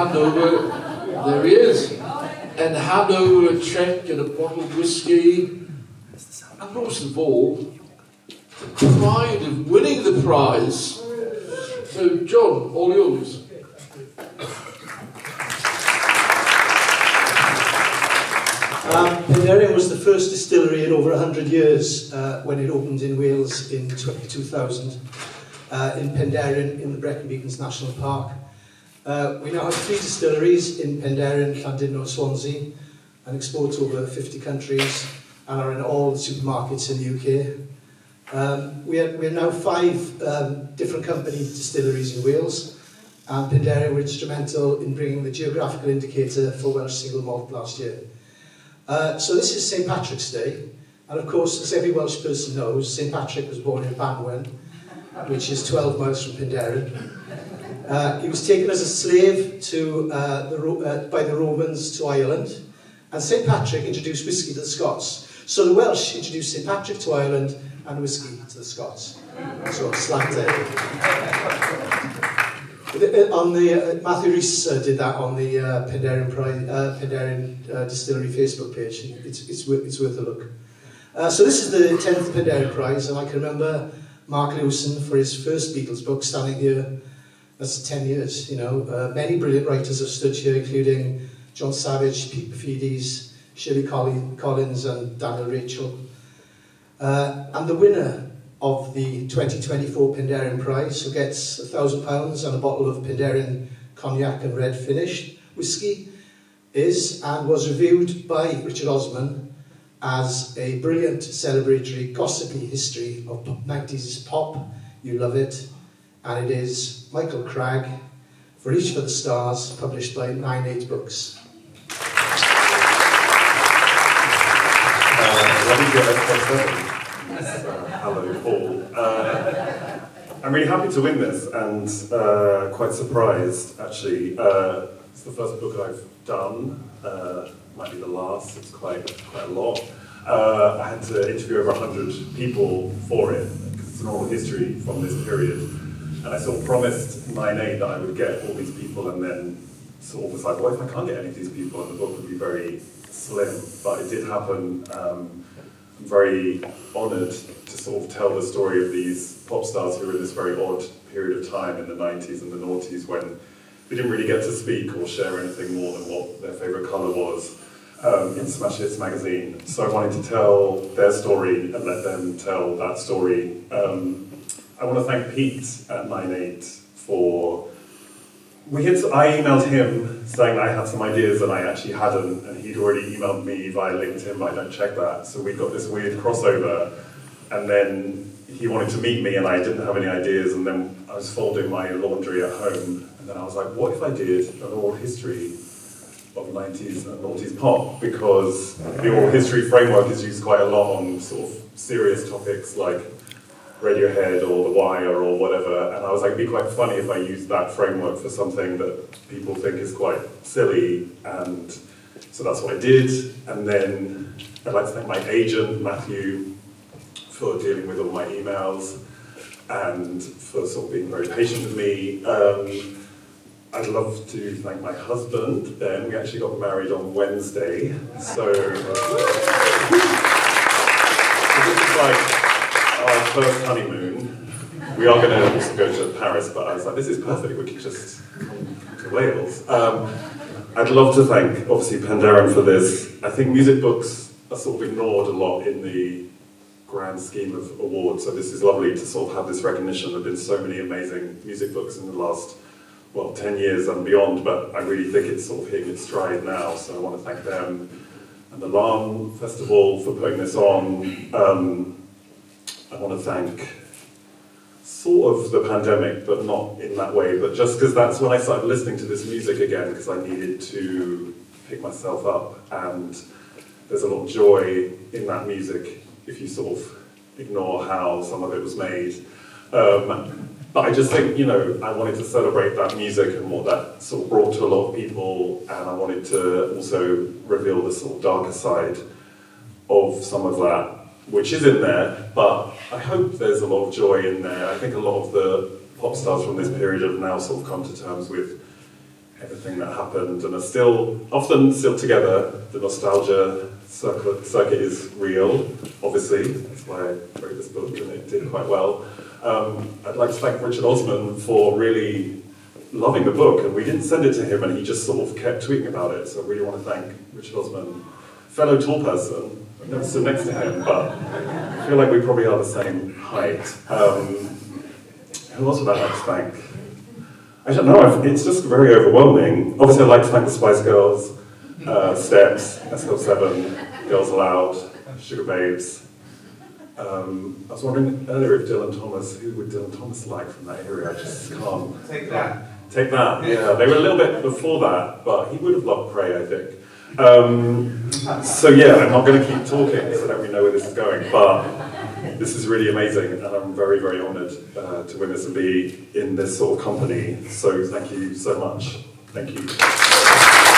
hand over, there he is, and hand over a cheque and a bottle of whiskey, and most of all, the pride of winning the prize. So, John, all yours. Penderyn was the first distillery in over 100 years when it opened in Wales in 2000 in Penderyn in the Brecon Beacons National Park. We now have 3 distilleries in Penderyn, Llandudno, Swansea, and export to over 50 countries and are in all the supermarkets in the UK. We are now 5 different company distilleries in Wales, and Penderyn were instrumental in bringing the geographical indicator for Welsh single malt last year. So this is St Patrick's Day, and of course, as every Welsh person knows, St Patrick was born in Banwen, which is 12 miles from Penderyn. He was taken as a slave to, by the Romans to Ireland, and St Patrick introduced whisky to the Scots. So the Welsh introduced St Patrick to Ireland and whisky to the Scots. So slant on the Matthew Rees did that on the Penderyn Distillery Facebook page. It's worth a look. So this is the 10th Penderyn Prize, and I can remember Mark Lewison for his first Beatles book standing here. That's 10 years, you know. Many brilliant writers have stood here, including John Savage, Pete Bufides, Shirley Collins, and Daniel Rachel. And the winner of the 2024 Penderyn Prize, who gets £1,000 and a bottle of Penderyn cognac and red finished whiskey, is and was reviewed by Richard Osman as a brilliant celebratory gossipy history of 90s pop. You love it. And it is Michael Cragg, For Each for the Stars, published by 9-8 Books. Hello, Paul. I'm really happy to win this, and quite surprised, actually. It's the first book I've done. Might be the last. It's quite a lot. I had to interview over 100 people for it, because it's an oral history from this period. And I sort of promised 9-8 that I would get all these people, and then sort of was like, what if I can't get any of these people? And the book would be very slim. But it did happen. I'm very honoured to sort of tell the story of these pop stars who were in this very odd period of time in the 90s and the noughties when they didn't really get to speak or share anything more than what their favourite colour was in Smash Hits magazine. So I wanted to tell their story and let them tell that story. I want to thank Pete at 9-8 for... I emailed him saying I had some ideas and I actually hadn't, and he'd already emailed me via LinkedIn, but I don't check that. So we got this weird crossover, and then he wanted to meet me and I didn't have any ideas, and then I was folding my laundry at home, and then I was like, what if I did an oral history of 90s and noughties pop? Because the oral history framework is used quite a lot on sort of serious topics like Radiohead or The Wire or whatever, and I was like, it'd be quite funny if I used that framework for something that people think is quite silly, and so that's what I did. And then I'd like to thank my agent, Matthew, for dealing with all my emails and for sort of being very patient with me. I'd love to thank my husband, Ben. We actually got married on Wednesday, so this is like our first honeymoon. We are going to also go to Paris, but I was like, this is perfect, we could just come to Wales. I'd love to thank, obviously, Penderyn for this. I think music books are sort of ignored a lot in the grand scheme of awards, so this is lovely to sort of have this recognition. There have been so many amazing music books in the last, 10 years and beyond, but I really think it's sort of hitting its stride now, so I want to thank them. And the Laugharne Festival for putting this on. I want to thank sort of the pandemic, but not in that way, but just because that's when I started listening to this music again, because I needed to pick myself up, and there's a lot of joy in that music if you sort of ignore how some of it was made. But I just think, I wanted to celebrate that music and what that sort of brought to a lot of people, and I wanted to also reveal the sort of darker side of some of that, which is in there, but I hope there's a lot of joy in there. I think a lot of the pop stars from this period have now sort of come to terms with everything that happened and are still, often still together. The nostalgia circuit is real, obviously. That's why I wrote this book and it did quite well. I'd like to thank Richard Osman for really loving the book, and we didn't send it to him and he just sort of kept tweeting about it, so I really want to thank Richard Osman, fellow tall person. I've never stood next to him, but I feel like we probably are the same height. Who else would I like to thank? I don't know, it's just very overwhelming. Obviously I'd like to thank the Spice Girls, Steps, SL7, Girls Aloud, Sugar Babes. I was wondering earlier if who would Dylan Thomas like from that area? I just can't. Take that. Take that, yeah. They were a little bit before that, but he would have loved Prey, I think. So yeah, I'm not going to keep talking because I don't really know where this is going, but this is really amazing and I'm very, very honoured to win this and be in this sort of company. So thank you so much. Thank you.